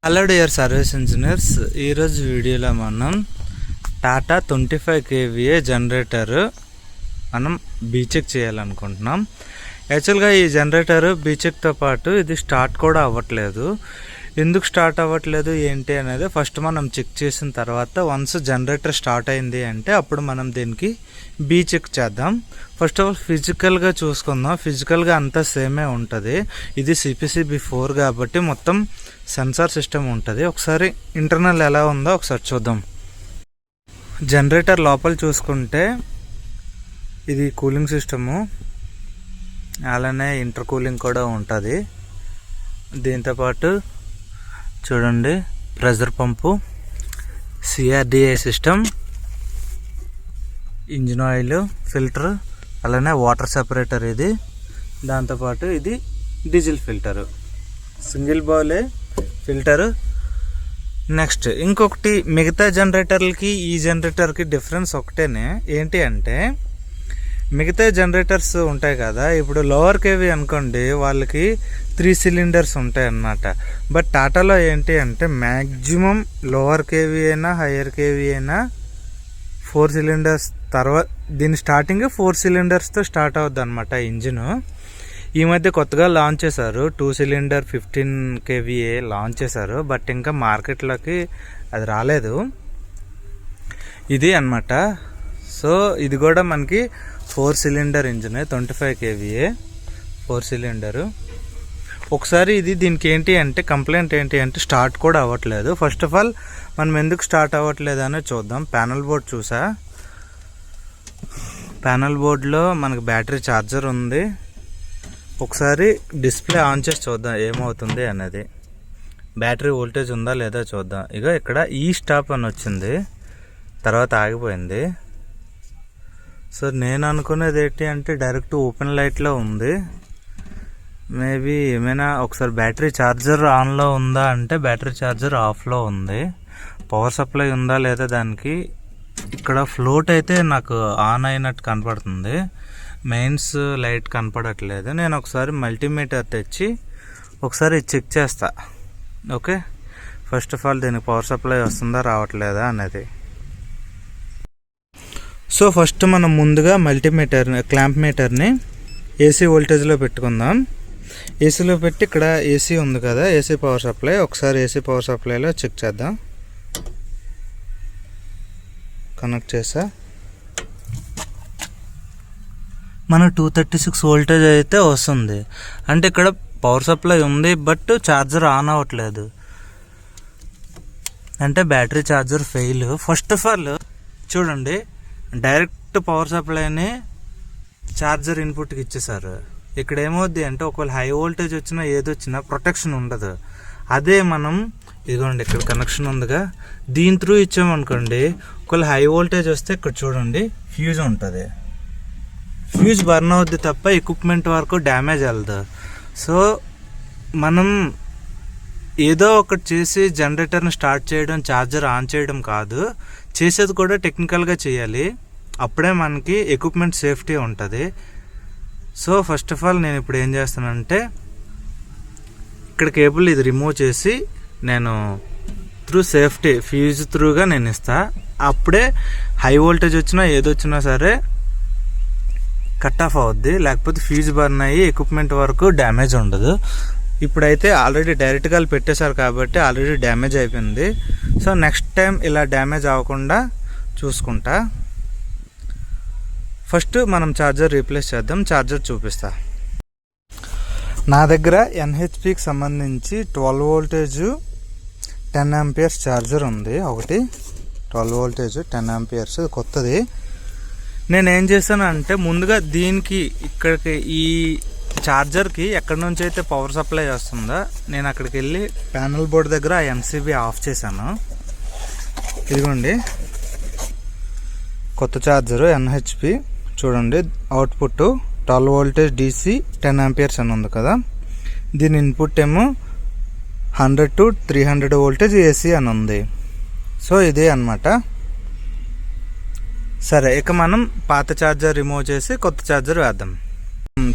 Hello dear service engineers, ఈరోజు వీడియోలో మనం టాటా 25 kVA జనరేటర్ మనం బీచెక్ చేయాలనుకుంటున్నాం. యాక్చువల్గా ఈ జనరేటర్ బీచెక్తో పాటు ఇది స్టార్ట్ కూడా అవ్వట్లేదు. ఎందుకు స్టార్ట్ అవ్వట్లేదు ఏంటి అనేది ఫస్ట్ మనం చెక్ చేసిన తర్వాత వన్స్ జనరేటర్ స్టార్ట్ అయింది అంటే అప్పుడు మనం దీనికి బీచెక్ చేద్దాం. ఫస్ట్ ఆఫ్ ఆల్ ఫిజికల్గా చూసుకుందాం. ఫిజికల్గా అంతా సేమే ఉంటుంది. ఇది CPCB4 కాబట్టి మొత్తం సెన్సార్ సిస్టమ్ ఉంటుంది. ఒకసారి ఇంటర్నల్ ఎలా ఉందో ఒకసారి చూద్దాం. జనరేటర్ లోపల చూసుకుంటే ఇది కూలింగ్ సిస్టము, అలానే ఇంటర్ కూలింగ్ కూడా ఉంటుంది. దీంతోపాటు చూడండి pressure pump, CRDA system, engine oil filter, అలానే వాటర్ సెపరేటర్ ఇది. దాంతోపాటు ఇది డీజిల్ ఫిల్టరు, సింగిల్ బౌలే ఫిల్టరు. నెక్స్ట్ ఇంకొకటి, మిగతా జనరేటర్లకి ఈ జనరేటర్కి డిఫరెన్స్ ఒకటేనే. ఏంటి అంటే మిగతా జనరేటర్స్ ఉంటాయి కదా, ఇప్పుడు లోవర్ కేవీ అనుకోండి వాళ్ళకి 3 cylinders ఉంటాయి అన్నమాట. బట్ టాటాలో ఏంటి అంటే మ్యాక్సిమం లోవర్ కేవీ అయినా హయ్యర్ కేవీ అయినా 4 cylinders. తర్వాత దీని స్టార్టింగ్ 4 cylindersతో స్టార్ట్ అవుద్ది అనమాట ఇంజిన్. ఈ మధ్య కొత్తగా లాంచ్ చేశారు 2 cylinder 15 kVA లాంచ్ చేశారు. బట్ ఇంకా మార్కెట్లోకి అది రాలేదు. ఇది అన్నమాట. సో ఇది కూడా మనకి 4 cylinder ఇంజిన్, 25 kVA 4 cylinder. ఒకసారి ఇది దీనికి ఏంటి అంటే కంప్లైంట్ ఏంటి అంటే స్టార్ట్ కూడా అవ్వట్లేదు. ఫస్ట్ ఆఫ్ ఆల్ మనం ఎందుకు స్టార్ట్ అవ్వట్లేదు అనేది చూద్దాం. ప్యానల్ బోర్డ్ చూసా, ప్యానల్ బోర్డ్లో మనకు బ్యాటరీ ఛార్జర్ ఉంది. ఒకసారి డిస్ప్లే ఆన్ చేసి చూద్దాం ఏమవుతుంది అనేది. బ్యాటరీ వోల్టేజ్ ఉందా లేదా చూద్దాం. ఇగో ఇక్కడ ఈ స్టాప్ అని వచ్చింది, తర్వాత ఆగిపోయింది. సో నేను అనుకునేది ఏంటి అంటే డైరెక్ట్ ఓపెన్ లైట్లో ఉంది. మేబీ ఏమైనా ఒకసారి బ్యాటరీ ఛార్జర్ ఆన్లో ఉందా అంటే బ్యాటరీ ఛార్జర్ ఆఫ్లో ఉంది. పవర్ సప్లై ఉందా లేదా దానికి. ఇక్కడ ఫ్లోట్ అయితే నాకు ఆన్ అయినట్టు కనపడుతుంది, మెయిన్స్ లైట్ కనపడట్లేదు. నేను ఒకసారి మల్టీమీటర్ తెచ్చి ఒకసారి చెక్ చేస్తా. ఓకే, ఫస్ట్ ఆఫ్ ఆల్ దీనికి పవర్ సప్లై వస్తుందా రావట్లేదా అనేది. సో ఫస్ట్ మనం ముందుగా మల్టీమీటర్ క్లాంప్ మీటర్ని AC వోల్టేజ్లో పెట్టుకుందాం. ఏసీలో పెట్టి ఇక్కడ AC ఉంది కదా, AC పవర్ సప్లై. ఒకసారి AC పవర్ సప్లైలో చెక్ చేద్దాం. కనెక్ట్ చేసా. మన 236 వోల్టేజ్ అయితే వస్తుంది. అంటే ఇక్కడ పవర్ సప్లై ఉంది బట్ ఛార్జర్ ఆన్ అవ్వట్లేదు, అంటే battery charger fail. First of all చూడండి, డైరెక్ట్ పవర్ సప్లైని ఛార్జర్ ఇన్పుట్కి ఇచ్చేసారు. ఇక్కడ ఏమవుద్ది అంటే ఒకవేళ హై వోల్టేజ్ వచ్చినా ఏదొచ్చినా ప్రొటెక్షన్ ఉండదు. అదే మనం ఇదిగోండి ఇక్కడ కనెక్షన్ ఉందిగా, దీని త్రూ ఇచ్చామనుకోండి, ఒకవేళ హై వోల్టేజ్ వస్తే ఇక్కడ చూడండి ఫ్యూజ్ ఉంటుంది. ఫ్యూజ్ బర్న్ అవుద్ది తప్ప ఎక్విప్మెంట్ వరకు డ్యామేజ్ వెళ్దు. సో మనం ఏదో ఒకటి చేసి జనరేటర్ని స్టార్ట్ చేయడం, ఛార్జర్ ఆన్ చేయడం కాదు, చేసేది కూడా టెక్నికల్గా చేయాలి. అప్పుడే మనకి ఎక్విప్మెంట్ సేఫ్టీ ఉంటుంది. సో ఫస్ట్ ఆఫ్ ఆల్ నేను ఇప్పుడు ఏం చేస్తానంటే ఇక్కడ కేబుల్ ఇది రిమూవ్ చేసి నేను త్రూ సేఫ్టీ ఫ్యూజ్ త్రూగా నేను ఇస్తా. అప్పుడే హై వోల్టేజ్ వచ్చినా ఏదొచ్చినా సరే కట్ ఆఫ్ అవుద్ది, లేకపోతే ఫ్యూజ్ బర్న్ అయ్యి ఎక్విప్మెంట్ వరకు డ్యామేజ్ ఉండదు. ఇప్పుడైతే ఆల్రెడీ డైరెక్ట్గా పెట్టేశారు కాబట్టి ఆల్రెడీ డ్యామేజ్ అయిపోయింది. సో నెక్స్ట్ టైం ఇలా డ్యామేజ్ అవ్వకుండా చూసుకుంటా. ఫస్ట్ మనం ఛార్జర్ రీప్లేస్ చేద్దాం. ఛార్జర్ చూపిస్తా. నా దగ్గర NHPకి సంబంధించి 12 వోల్టేజ్ 10 amperes ఛార్జర్ ఉంది. ఒకటి 12 వోల్టేజ్ 10 amperes కొత్తది. నేను ఏం చేశాను అంటే ముందుగా దీనికి ఇక్కడికి ఈ ఛార్జర్కి ఎక్కడి నుంచి అయితే పవర్ సప్లై వస్తుందో నేను అక్కడికి వెళ్ళి ప్యానల్ బోర్డ్ దగ్గర MCB ఆఫ్ చేశాను. ఇదిగోండి కొత్త ఛార్జరు NHP. చూడండి అవుట్పుట్ 12 వోల్టేజ్ DC 10 amperes అని ఉంది కదా, దీని ఇన్పుట్ ఏమో 100 to 300 వోల్టేజ్ AC అని ఉంది. సో ఇదే అన్నమాట. సరే, ఇక మనం పాత ఛార్జర్ రిమూవ్ చేసి కొత్త ఛార్జర్ వేద్దాం.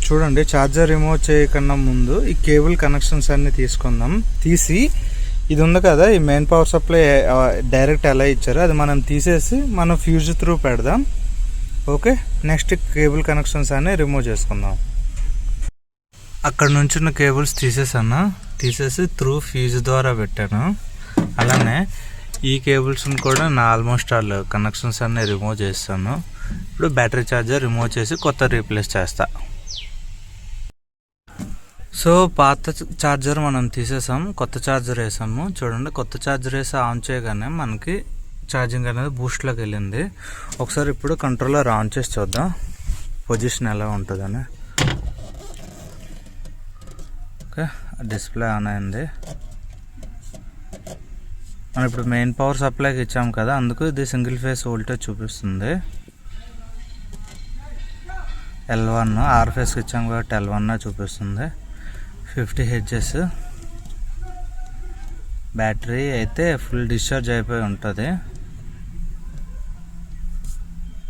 చూడండి, ఛార్జర్ రిమూవ్ చేయకుండా ముందు ఈ కేబుల్ కనెక్షన్స్ అన్ని తీసుకుందాం. తీసి ఇది ఉంది కదా, ఈ మెయిన్ పవర్ సప్లై డైరెక్ట్ ఎలా ఇచ్చారో అది మనం తీసేసి మనం ఫ్యూజ్ త్రూ పెడదాం. ఓకే, నెక్స్ట్ కేబుల్ కనెక్షన్స్ అన్నీ రిమూవ్ చేసుకుందాం. అక్కడ నుంచి ఉన్న కేబుల్స్ తీసేసి త్రూ ఫ్యూజ్ ద్వారా పెట్టాను. అలానే ఈ కేబుల్స్ని కూడా నా ఆల్మోస్ట్ ఆల్ కనెక్షన్స్ అన్నీ రిమూవ్ చేస్తాను. ఇప్పుడు బ్యాటరీ ఛార్జర్ రిమూవ్ చేసి కొత్త రీప్లేస్ చేస్తా. సో పాత ఛార్జర్ మనం తీసేసాం, కొత్త ఛార్జర్ వేసాము. చూడండి, కొత్త ఛార్జర్ వేసి ఆన్ చేయగానే మనకి ఛార్జింగ్ అనేది బూస్ట్లోకి వెళ్ళింది. ఒకసారి ఇప్పుడు కంట్రోలర్ ఆన్ చేసి చూద్దాం పొజిషన్ ఎలా ఉంటుందని. ఓకే, డిస్ప్లే ఆన్ అయింది. మనం ఇప్పుడు మెయిన్ పవర్ సప్లైకి ఇచ్చాము కదా, అందుకు ఇది సింగిల్ ఫేస్ వోల్టేజ్ చూపిస్తుంది. L1 ఆర్ ఫేస్కి ఇచ్చాము కాబట్టి L1 చూపిస్తుంది. 50 Hz. బ్యాటరీ అయితే ఫుల్ డిశ్చార్జ్ అయిపోయి ఉంటుంది.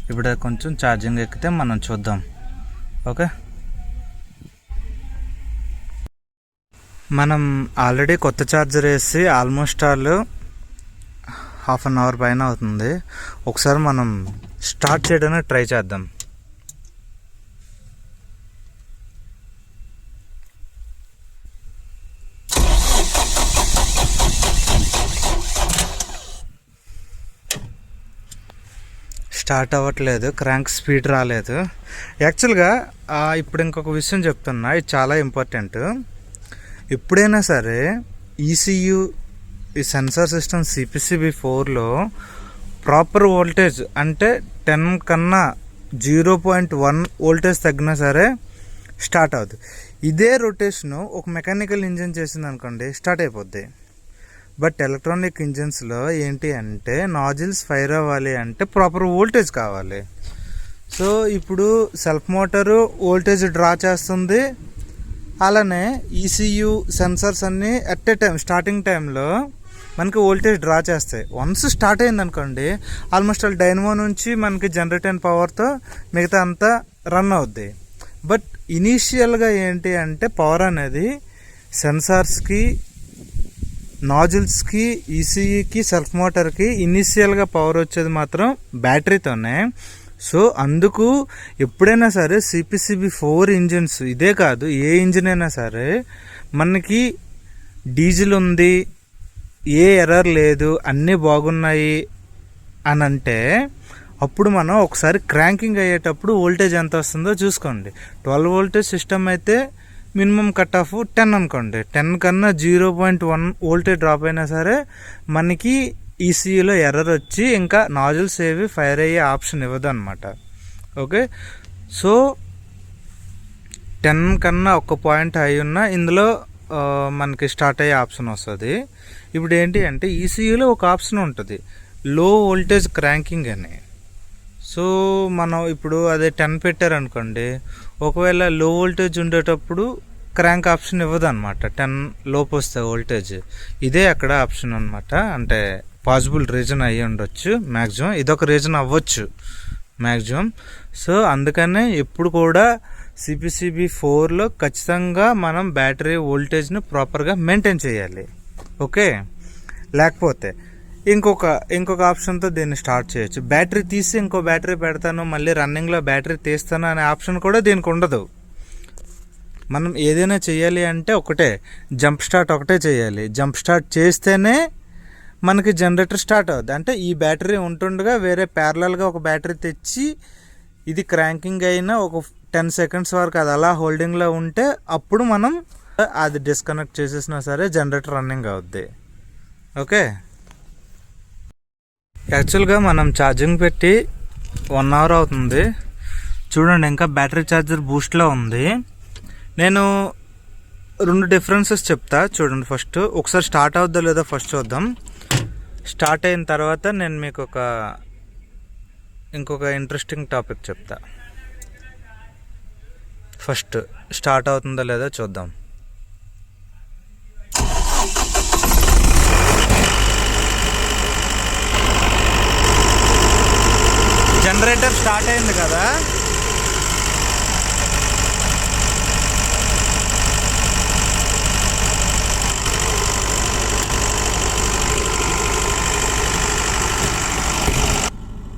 ఇప్పుడు కొంచెం ఛార్జింగ్ ఎక్కితే మనం చూద్దాం. ఓకే, మనం ఆల్రెడీ కొత్త ఛార్జర్ వేసి almost all half an hour పైన అవుతుంది. ఒకసారి మనం స్టార్ట్ చేయడానికి ట్రై చేద్దాం. స్టార్ట్ అవ్వట్లేదు, క్రాంక్ స్పీడ్ రాలేదు. యాక్చువల్గా ఇప్పుడు ఇంకొక విషయం చెప్తున్నా, ఇది చాలా ఇంపార్టెంట్. ఎప్పుడైనా సరే ఈసీయూ, ఈ సెన్సార్ సిస్టమ్ CPCB4లో ప్రాపర్ వోల్టేజ్ అంటే 10 కన్నా 0.1 వోల్టేజ్ తగ్గినా సరే స్టార్ట్ అవుతుంది. ఇదే రొటేషను ఒక మెకానికల్ ఇంజిన్ చేసింది అనుకోండి, స్టార్ట్ అయిపోద్ది. బట్ ఎలక్ట్రానిక్ ఇంజిన్స్లో ఏంటి అంటే నాజిల్స్ ఫైర్ అవ్వాలి అంటే ప్రాపర్ వోల్టేజ్ కావాలి. సో ఇప్పుడు సెల్ఫ్ మోటారు వోల్టేజ్ డ్రా చేస్తుంది. అలానే ఈసీయూ సెన్సర్స్ అన్నీ అట్ ఏ టైం స్టార్టింగ్ టైంలో మనకి వోల్టేజ్ డ్రా చేస్తాయి. వన్స్ స్టార్ట్ అయింది అనుకోండి, ఆల్మోస్ట్ ఆల్ డైనమో నుంచి మనకి జనరేట్ అయిన పవర్తో మిగతా అంతా రన్ అవుద్ది. బట్ ఇనీషియల్గా ఏంటి అంటే పవర్ అనేది సెన్సార్స్కి, నాజిల్స్కి, ఈసీఈకి, సెల్ఫ్ మోటార్కి ఇనీషియల్గా పవర్ వచ్చేది మాత్రం బ్యాటరీతోనే. సో అందుకు ఎప్పుడైనా సరే CPCB4 ఇంజిన్స్, ఇదే కాదు ఏ ఇంజిన్ అయినా సరే, మనకి డీజిల్ ఉంది, ఏ ఎర్రర్ లేదు, అన్నీ బాగున్నాయి అని అంటే అప్పుడు మనం ఒకసారి క్రాంకింగ్ అయ్యేటప్పుడు వోల్టేజ్ ఎంత వస్తుందో చూసుకోండి. 12 వోల్టేజ్ సిస్టమ్ అయితే మినిమం కట్ ఆఫ్ 10 అనుకోండి. 10 కన్నా 0.1 వోల్టేజ్ డ్రాప్ అయినా సరే మనకి ఈసీయూలో ఎర్రర్ వచ్చి ఇంకా నాజిల్స్ ఏవి ఫైర్ అయ్యే ఆప్షన్ ఇవ్వదు అనమాట. ఓకే, సో 10 కన్నా ఒక పాయింట్ హై ఉన్నా ఇందులో మనకి స్టార్ట్ అయ్యే ఆప్షన్ వస్తుంది. ఇప్పుడు ఏంటి అంటే ఈసీయూలో ఒక ఆప్షన్ ఉంటుంది, లో వోల్టేజ్ క్రాంకింగ్ అని. సో మనం ఇప్పుడు అదే 10 పెట్టారనుకోండి, ఒకవేళ లో వోల్టేజ్ ఉండేటప్పుడు క్రాంక్ ఆప్షన్ ఇవ్వదు అనమాట. 10 లోపు వస్తే వోల్టేజ్, ఇదే అక్కడ ఆప్షన్ అనమాట. అంటే పాసిబుల్ రీజన్ అయ్యి ఉండొచ్చు మ్యాక్సిమం, ఇదొక రీజన్ అవ్వచ్చు మ్యాక్సిమం. సో అందుకనే ఎప్పుడు కూడా CPCB4లో ఖచ్చితంగా మనం బ్యాటరీ వోల్టేజ్ని ప్రాపర్గా మెయింటైన్ చేయాలి. ఓకే, లేకపోతే ఇంకొక ఆప్షన్తో దీన్ని స్టార్ట్ చేయొచ్చు. బ్యాటరీ తీసి ఇంకో బ్యాటరీ పెడతాను, మళ్ళీ రన్నింగ్లో బ్యాటరీ తీస్తాను అనే ఆప్షన్ కూడా దీనికి ఉండదు. మనం ఏదైనా చేయాలి అంటే ఒకటే, జంప్ స్టార్ట్ ఒకటే చేయాలి. జంప్ స్టార్ట్ చేస్తేనే మనకి జనరేటర్ స్టార్ట్ అవుద్ది. అంటే ఈ బ్యాటరీ ఉంటుండగా వేరే ప్యారలల్గా ఒక బ్యాటరీ తెచ్చి ఇది క్రాంకింగ్ అయినా ఒక 10 సెకండ్స్ వరకు అది అలా హోల్డింగ్లో ఉంటే అప్పుడు మనం అది డిస్కనెక్ట్ చేసేసినా సరే జనరేటర్ రన్నింగ్ అవుద్ది. ఓకే, యాక్చువల్గా మనం ఛార్జింగ్ పెట్టి 1 అవర్ అవుతుంది. చూడండి, ఇంకా బ్యాటరీ ఛార్జర్ బూస్ట్లో ఉంది. నేను 2 డిఫరెన్సెస్ చెప్తా చూడండి. ఫస్ట్ ఒకసారి స్టార్ట్ అవుద్దా లేదో ఫస్ట్ చూద్దాం. స్టార్ట్ అయిన తర్వాత నేను మీకు ఇంకొక ఇంట్రెస్టింగ్ టాపిక్ చెప్తా. ఫస్ట్ స్టార్ట్ అవుతుందో లేదో చూద్దాం. జనరేటర్ స్టార్ట్ అయింది కదా,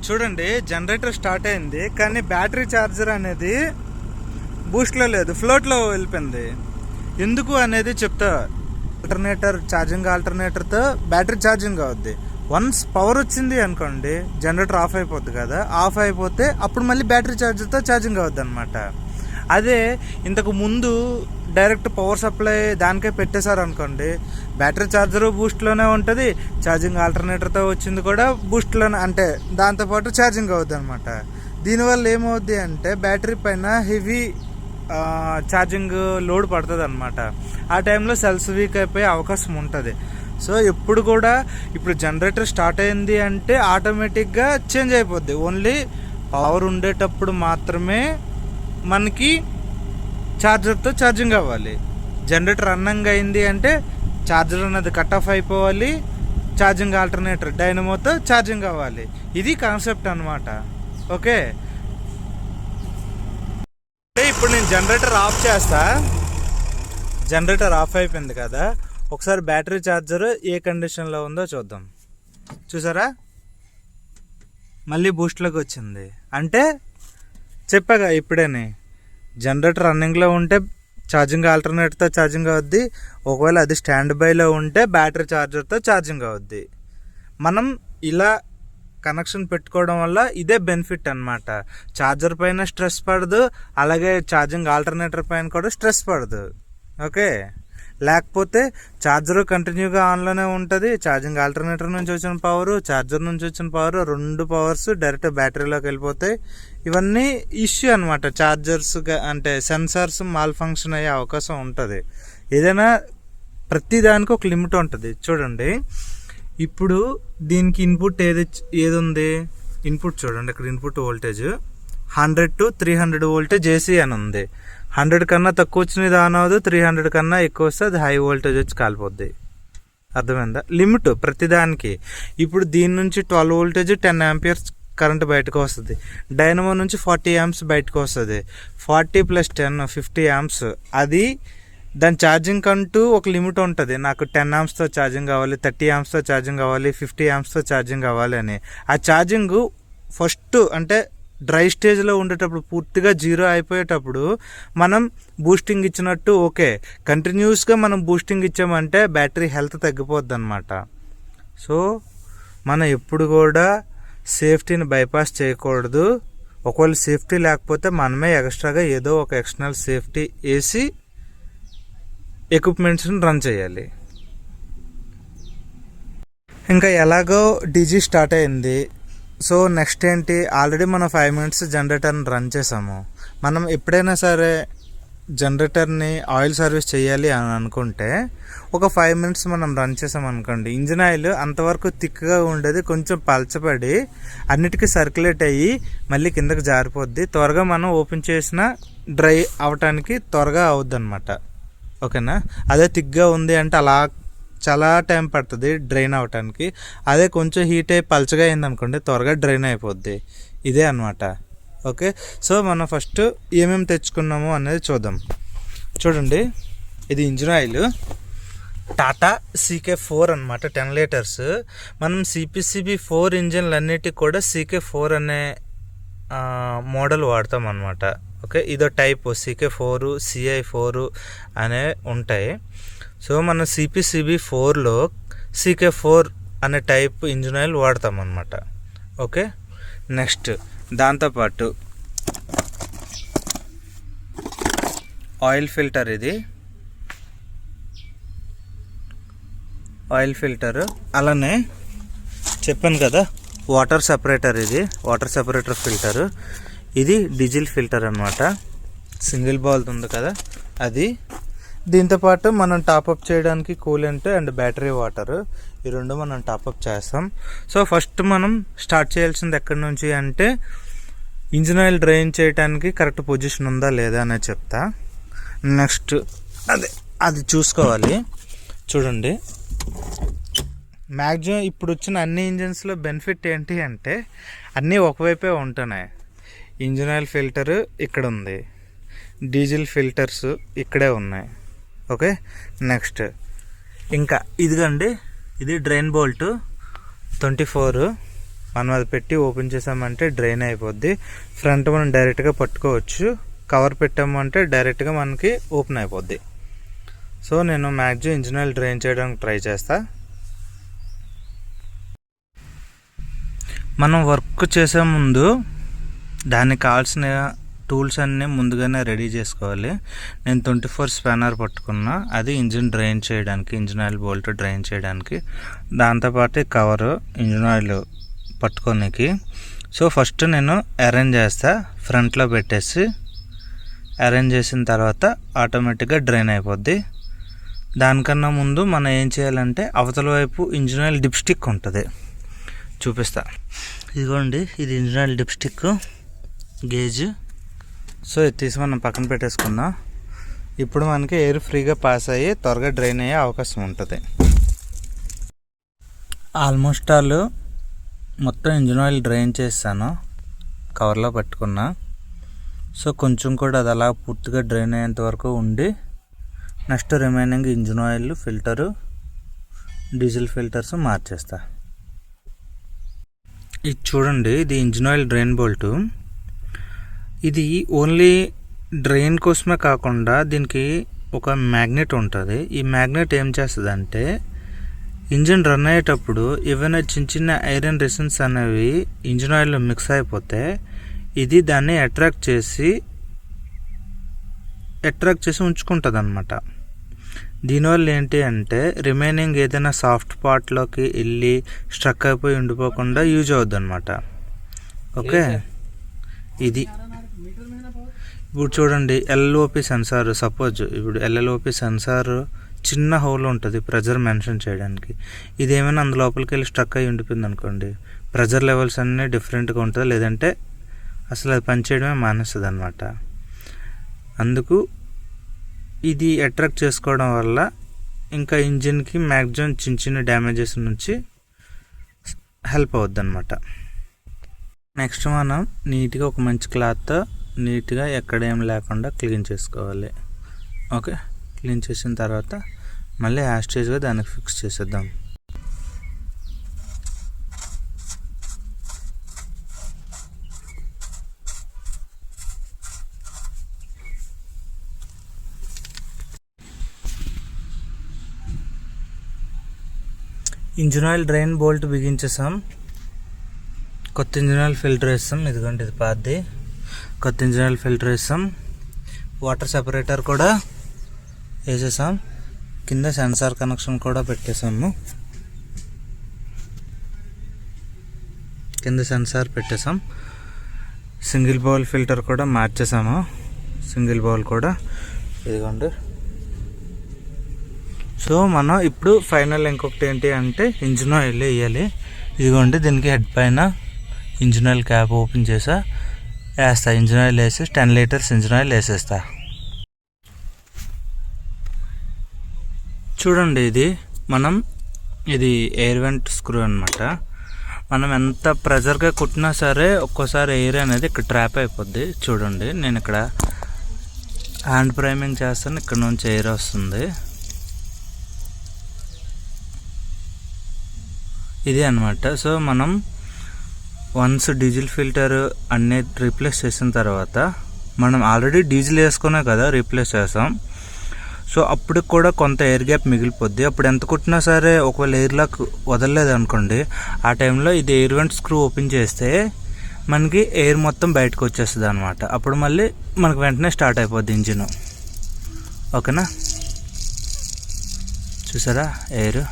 చూడండి, జనరేటర్ స్టార్ట్ అయింది కానీ బ్యాటరీ ఛార్జర్ అనేది బూస్ట్లో లేదు, ఫ్లోట్లో వెళ్ళిపోయింది. ఎందుకు అనేది చెప్తా. ఛార్జింగ్ ఆల్టర్నేటర్తో బ్యాటరీ ఛార్జింగ్ అవుద్ది. వన్స్ పవర్ వచ్చింది అనుకోండి, జనరేటర్ ఆఫ్ అయిపోద్ది కదా, ఆఫ్ అయిపోతే అప్పుడు మళ్ళీ బ్యాటరీ ఛార్జర్తో ఛార్జింగ్ అవుద్ది అనమాట. అదే ఇంతకు ముందు డైరెక్ట్ పవర్ సప్లై దానికే పెట్టేశారు అనుకోండి, బ్యాటరీ ఛార్జరు బూస్ట్లోనే ఉంటుంది, ఛార్జింగ్ ఆల్టర్నేటర్తో వచ్చింది కూడా బూస్ట్లోనే, అంటే దాంతోపాటు ఛార్జింగ్ అవుద్ది అనమాట. దీనివల్ల ఏమవుద్ది అంటే బ్యాటరీ పైన హెవీ ఛార్జింగ్ లోడ్ పడుతుంది అనమాట. ఆ టైంలో సెల్స్ వీక్ అయిపోయే అవకాశం ఉంటుంది. సో ఎప్పుడు కూడా ఇప్పుడు జనరేటర్ స్టార్ట్ అయింది అంటే ఆటోమేటిక్గా చేంజ్ అయిపోద్ది. ఓన్లీ పవర్ ఉండేటప్పుడు మాత్రమే మనకి ఛార్జర్తో ఛార్జింగ్ అవ్వాలి. జనరేటర్ రన్నింగ్ అయింది అంటే ఛార్జర్ అనేది కట్ ఆఫ్ అయిపోవాలి, ఛార్జింగ్ ఆల్టర్నేటర్ డైనమోతో ఛార్జింగ్ అవ్వాలి. ఇది కాన్సెప్ట్ అనమాట. ఓకే, ఇప్పుడు నేను జనరేటర్ ఆఫ్ చేస్తా. జనరేటర్ ఆఫ్ అయిపోయింది కదా, ఒకసారి బ్యాటరీ ఛార్జర్ ఏ కండిషన్లో ఉందో చూద్దాం. చూసారా, మళ్ళీ బూస్ట్లోకి వచ్చింది. అంటే చెప్పాగా ఇప్పుడేనే, జనరేటర్ రన్నింగ్లో ఉంటే ఛార్జింగ్ ఆల్టర్నేటర్తో ఛార్జింగ్ అవుద్ది, ఒకవేళ అది స్టాండ్ బైలో ఉంటే బ్యాటరీ ఛార్జర్తో ఛార్జింగ్ అవుద్ది. మనం ఇలా కనెక్షన్ పెట్టుకోవడం వల్ల ఇదే బెనిఫిట్ అనమాట. ఛార్జర్ పైన స్ట్రెస్ పడదు, అలాగే ఛార్జింగ్ ఆల్టర్నేటర్ పైన కూడా స్ట్రెస్ పడదు. ఓకే, లేకపోతే ఛార్జర్ కంటిన్యూగా ఆన్లోనే ఉంటుంది, ఛార్జింగ్ ఆల్టర్నేటర్ నుంచి వచ్చిన పవర్, ఛార్జర్ నుంచి వచ్చిన పవర్, రెండు పవర్స్ డైరెక్ట్ బ్యాటరీలోకి వెళ్ళిపోతాయి. ఇవన్నీ ఇష్యూ అనమాట. ఛార్జర్స్ అంటే సెన్సార్స్ మాల్ ఫంక్షన్ అయ్యే అవకాశం ఉంటుంది. ఏదైనా ప్రతి దానికి ఒక లిమిట్ ఉంటుంది. చూడండి, ఇప్పుడు దీనికి ఇన్పుట్ ఏది ఉంది, ఇన్పుట్ చూడండి, ఇక్కడ input voltage 100 to 300 voltage AC అని ఉంది. 100 కన్నా తక్కువ వచ్చినది ఆన్ అవ్వదు, 300 కన్నా ఎక్కువ వస్తే అది హై వోల్టేజ్ వచ్చి కాలిపోద్ది. అర్థమైందా? లిమిట్ ప్రతిదానికి. ఇప్పుడు దీని నుంచి 12 వోల్టేజ్ 10 ఆంపియర్స్ కరెంట్ బయటకు వస్తుంది. డైనమో నుంచి 40 amps బయటకు వస్తుంది. 40 + 10 50 amps. అది దాని ఛార్జింగ్ అంటూ ఒక లిమిట్ ఉంటుంది. నాకు 10 amps ఛార్జింగ్ కావాలి, 30 amps ఛార్జింగ్ కావాలి, 50 amps ఛార్జింగ్ కావాలి అని. ఆ ఛార్జింగ్ ఫస్ట్ అంటే డ్రై స్టేజ్లో ఉండేటప్పుడు, పూర్తిగా జీరో అయిపోయేటప్పుడు మనం బూస్టింగ్ ఇచ్చినట్టు. ఓకే, కంటిన్యూస్గా మనం బూస్టింగ్ ఇచ్చామంటే బ్యాటరీ హెల్త్ తగ్గిపోద్ది అనమాట. సో మనం ఎప్పుడు కూడా సేఫ్టీని బైపాస్ చేయకూడదు. ఒకవేళ సేఫ్టీ లేకపోతే మనమే ఎక్స్ట్రాగా ఏదో ఒక ఎక్స్టర్నల్ సేఫ్టీ వేసి ఎక్విప్మెంట్స్ని రన్ చేయాలి. ఇంకా ఎలాగో డీజీ స్టార్ట్ అయింది. సో నెక్స్ట్ ఏంటి, ఆల్రెడీ మనం 5 minutes జనరేటర్ని రన్ చేసాము. మనం ఎప్పుడైనా సరే జనరేటర్ని ఆయిల్ సర్వీస్ చేయాలి అని అనుకుంటే ఒక 5 minutes మనం రన్ చేసాం అనుకోండి, ఇంజిన్ ఆయిల్ అంతవరకు థిక్గా ఉండేది కొంచెం పలచబడి అన్నిటికీ సర్క్యులేట్ అయ్యి మళ్ళీ కిందకి జారిపోద్ది. త్వరగా మనం ఓపెన్ చేసిన డ్రై అవటానికి త్వరగా అవుద్ది అనమాట. ఓకేనా? అదే థిక్గా ఉంది అంటే అలా చాలా టైం పడుతుంది డ్రైన్ అవ్వటానికి. అదే కొంచెం హీట్ అయ్యి పలచగా అయింది అనుకోండి, త్వరగా డ్రైన్ అయిపోద్ది. ఇదే అనమాట. ఓకే, సో మనం ఫస్ట్ ఏమేమి తెచ్చుకున్నాము అనేది చూద్దాం. చూడండి, ఇది ఇంజిన్ ఆయిల్ టాటా CK4 అనమాట, 10 liters. మనం CPCB4 ఇంజిన్లు అన్నిటికి కూడా CK4 అనే మోడల్ వాడతాం అనమాట. ఓకే, ఇదో టైప్ CK4, CI4 అనే ఉంటాయి. సో మనం CPCB4లో CK4 అనే టైప్ ఇంజిన్ ఆయిల్ వాడతాం అనమాట. ఓకే, నెక్స్ట్ దాంతోపాటు ఆయిల్ ఫిల్టర్. ఇది ఆయిల్ ఫిల్టర్. అలానే చెప్పాను కదా వాటర్ సపరేటర్. ఇది వాటర్ సపరేటర్ ఫిల్టర్. ఇది డీజిల్ ఫిల్టర్ అనమాట, సింగిల్ బాల్ ఉంది కదా అది. దీంతోపాటు మనం టాపప్ చేయడానికి కూలెంట్ అండ్ బ్యాటరీ వాటర్, ఈ రెండు మనం టాపప్ చేస్తాం. సో ఫస్ట్ మనం స్టార్ట్ చేయాల్సింది ఎక్కడి నుంచి అంటే, ఇంజిన్ ఆయిల్ డ్రైన్ చేయడానికి కరెక్ట్ పొజిషన్ ఉందా లేదా అనేది చెప్తా. నెక్స్ట్ అది చూసుకోవాలి. చూడండి, మ్యాక్సిమం ఇప్పుడు వచ్చిన అన్ని ఇంజిన్స్లో బెనిఫిట్ ఏంటి అంటే అన్నీ ఒకవైపే ఉంటున్నాయి. ఇంజిన్ ఆయిల్ ఫిల్టర్ ఇక్కడ ఉంది, డీజిల్ ఫిల్టర్స్ ఇక్కడే ఉన్నాయి. ఓకే, నెక్స్ట్ ఇంకా ఇదిగండి, ఇది డ్రైన్ బోల్ట్ 24. మనం అది పెట్టి ఓపెన్ చేసామంటే డ్రైన్ అయిపోద్ది. ఫ్రంట్ మనం డైరెక్ట్గా పట్టుకోవచ్చు, కవర్ పెట్టామంటే డైరెక్ట్గా మనకి ఓపెన్ అయిపోద్ది. సో నేను మ్యాక్సిమం ఇంజిన్ ఆయిల్ డ్రైన్ చేయడానికి ట్రై చేస్తా. మనం వర్క్ చేసే ముందు దానికి కావాల్సిన టూల్స్ అన్నీ ముందుగానే రెడీ చేసుకోవాలి. నేను 24 స్పానర్ పట్టుకున్నా, అది ఇంజిన్ డ్రైన్ చేయడానికి, ఇంజిన్ ఆయిల్ బోల్ట్ డ్రైన్ చేయడానికి. దాంతోపాటు కవరు ఇంజిన్ ఆయిల్ పట్టుకోనికి. సో ఫస్ట్ నేను అరేంజ్ చేస్తా, ఫ్రంట్లో పెట్టేసి అరేంజ్ చేసిన తర్వాత ఆటోమేటిక్గా డ్రైన్ అయిపోద్ది. దానికన్నా ముందు మనం ఏం చేయాలంటే అవతల వైపు ఇంజిన్ ఆయిల్ డిప్స్టిక్ ఉంటుంది, చూపిస్తా. ఇదిగోండి, ఇది engine oil dipstick gauge. So ఇది తీసి మనం పక్కన పెట్టేసుకుందాం. ఇప్పుడు మనకి ఎయిర్ ఫ్రీగా పాస్ అయ్యి త్వరగా డ్రైన్ అయ్యే అవకాశం ఉంటుంది. ఆల్మోస్ట్ ఆల్ మొత్తం ఇంజిన్ ఆయిల్ డ్రైన్ చేస్తాను, కవర్లో పట్టుకున్నా. సో కొంచెం కూడా అది అలా పూర్తిగా డ్రైన్ అయ్యేంత వరకు ఉండి next remaining engine oil, filter, diesel filters మార్చేస్తా. ఇది చూడండి, ఇది ఇంజిన్ ఆయిల్ డ్రైన్ బోల్టు. ఇది ఓన్లీ డ్రైన్ కోసమే కాకుండా దీనికి ఒక మ్యాగ్నెట్ ఉంటుంది. ఈ మ్యాగ్నెట్ ఏం చేస్తుంది అంటే ఇంజిన్ రన్ అయ్యేటప్పుడు ఏవైనా చిన్న చిన్న ఐరన్ రెసిన్స్ అనేవి ఇంజిన్ ఆయిల్లో మిక్స్ అయిపోతే ఇది దాన్ని అట్రాక్ట్ చేసి ఉంచుకుంటుంది అన్నమాట. దీనివల్ల ఏంటి అంటే రిమైనింగ్ ఏదైనా సాఫ్ట్ పార్ట్లోకి వెళ్ళి స్ట్రక్ అయిపోయి ఉండిపోకుండా యూజ్ అవుద్ది అనమాట. ఓకే, ఇది ఇప్పుడు చూడండి, ఎల్ఎల్ఓపి సెన్సార్. సపోజ్ ఇప్పుడు ఎల్ఎల్ఓపి సెన్సార్ చిన్న హోల్ ఉంటుంది ప్రెజర్ మెన్షన్ చేయడానికి. ఇది ఏమైనా అందులోపలికి వెళ్ళి స్ట్రక్ అయ్యి ఉండిపోయింది అనుకోండి, ప్రెజర్ లెవెల్స్ అన్నీ డిఫరెంట్గా ఉంటుంది, లేదంటే అసలు అది పనిచేయడమే మానేస్తుంది అనమాట. అందుకు ఇది అట్రాక్ట్ చేసుకోవడం వల్ల ఇంకా ఇంజిన్కి మ్యాక్సిమం చిన్న చిన్న డ్యామేజెస్ నుంచి హెల్ప్ అవుద్ది అనమాట. నెక్స్ట్ మనం నీట్గా ఒక మంచి క్లాత్తో నీట్గా ఎక్కడేం లేకుండా క్లీన్ చేసుకోవాలి. ఓకే, క్లీన్ చేసిన తర్వాత మళ్ళీ యాస్టేజ్గా దానికి ఫిక్స్ చేసేద్దాం. ఇంజిన్ ఆయిల్ డ్రైన్ బోల్ట్ బిగించేసాం, కొత్త ఇంజిన్ ఆయిల్ ఫిల్టర్ వేస్తాం. ఇదిగోండి, ఇది పాతది. కొత్త ఇంజిన్ ఆయిల్ ఫిల్టర్ వేస్తాం. వాటర్ సెపరేటర్ కూడా వేసేసాం. కింద సెన్సార్ కనెక్షన్ కూడా పెట్టేసాము. కింద సెన్సార్ పెట్టేసాం. సింగిల్ బౌల్ ఫిల్టర్ కూడా మార్చేసాము. సింగిల్ బౌల్ కూడా ఇదిగోండి. సో మనం ఇప్పుడు ఫైనల్ ఇంకొకటి ఏంటి అంటే ఇంజిన్ ఆయిల్ వేయాలి. ఇదిగోండి, దీనికి హెడ్ పైన ఇంజిన్ ఆయిల్ క్యాప్ ఓపెన్ చేసా వేస్తా. ఇంజిన్ ఆయిల్ వేసి 10 లీటర్స్ ఇంజిన్ ఆయిల్ వేసేస్తా. చూడండి, ఇది ఎయిర్ వెంట్ స్క్రూ అనమాట. మనం ఎంత ప్రెజర్గా కుట్టినా సరే ఒక్కోసారి ఎయిర్ అనేది ఇక్కడ ట్రాప్ అయిపోద్ది. చూడండి, నేను ఇక్కడ హ్యాండ్ ప్రైమింగ్ చేస్తాను, ఇక్కడ నుంచి ఎయిర్ వస్తుంది. ఇది అనమాట. సో మనం వన్స్ డీజిల్ ఫిల్టర్ అన్నీ రీప్లేస్ చేసిన తర్వాత, మనం ఆల్రెడీ డీజిల్ వేసుకునే కదా రీప్లేస్ చేస్తాం. సో అప్పుడు కూడా కొంత ఎయిర్ గ్యాప్ మిగిలిపోద్ది. అప్పుడు ఎంత కుట్టినా సరే ఒకవేళ ఎయిర్ లాక్ వదలలేదు అనుకోండి, ఆ టైంలో ఇది ఎయిర్ వెంట్ స్క్రూ ఓపెన్ చేస్తే మనకి ఎయిర్ మొత్తం బయటకు వచ్చేస్తుంది అనమాట. అప్పుడు మళ్ళీ మనకు వెంటనే స్టార్ట్ అయిపోద్ది ఇంజిన్. ఓకేనా, చూసారా ఎయిర్.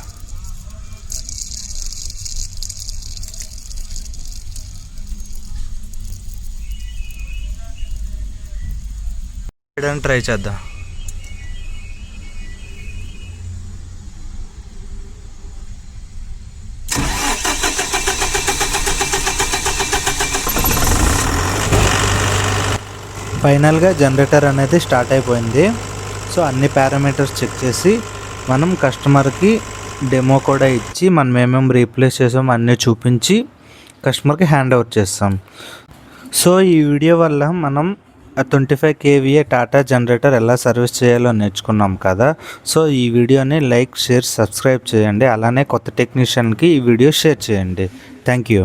ట్రై చేద్దాం. ఫైనల్గా జనరేటర్ అనేది స్టార్ట్ అయిపోయింది. సో అన్ని పారామీటర్స్ చెక్ చేసి మనం కస్టమర్కి డెమో కూడా ఇచ్చి మనం ఏమేమి రీప్లేస్ చేసాం అన్నీ చూపించి కస్టమర్కి హ్యాండ్ ఓవర్ చేస్తాం. సో ఈ వీడియో వల్ల మనం 25 kVA టాటా జనరేటర్ ఎలా సర్వీస్ చేయాలో నేర్చుకున్నాం కదా. సో ఈ వీడియోని లైక్, షేర్, సబ్స్క్రైబ్ చేయండి. అలానే కొత్త టెక్నీషియన్కి ఈ వీడియో షేర్ చేయండి. Thank you.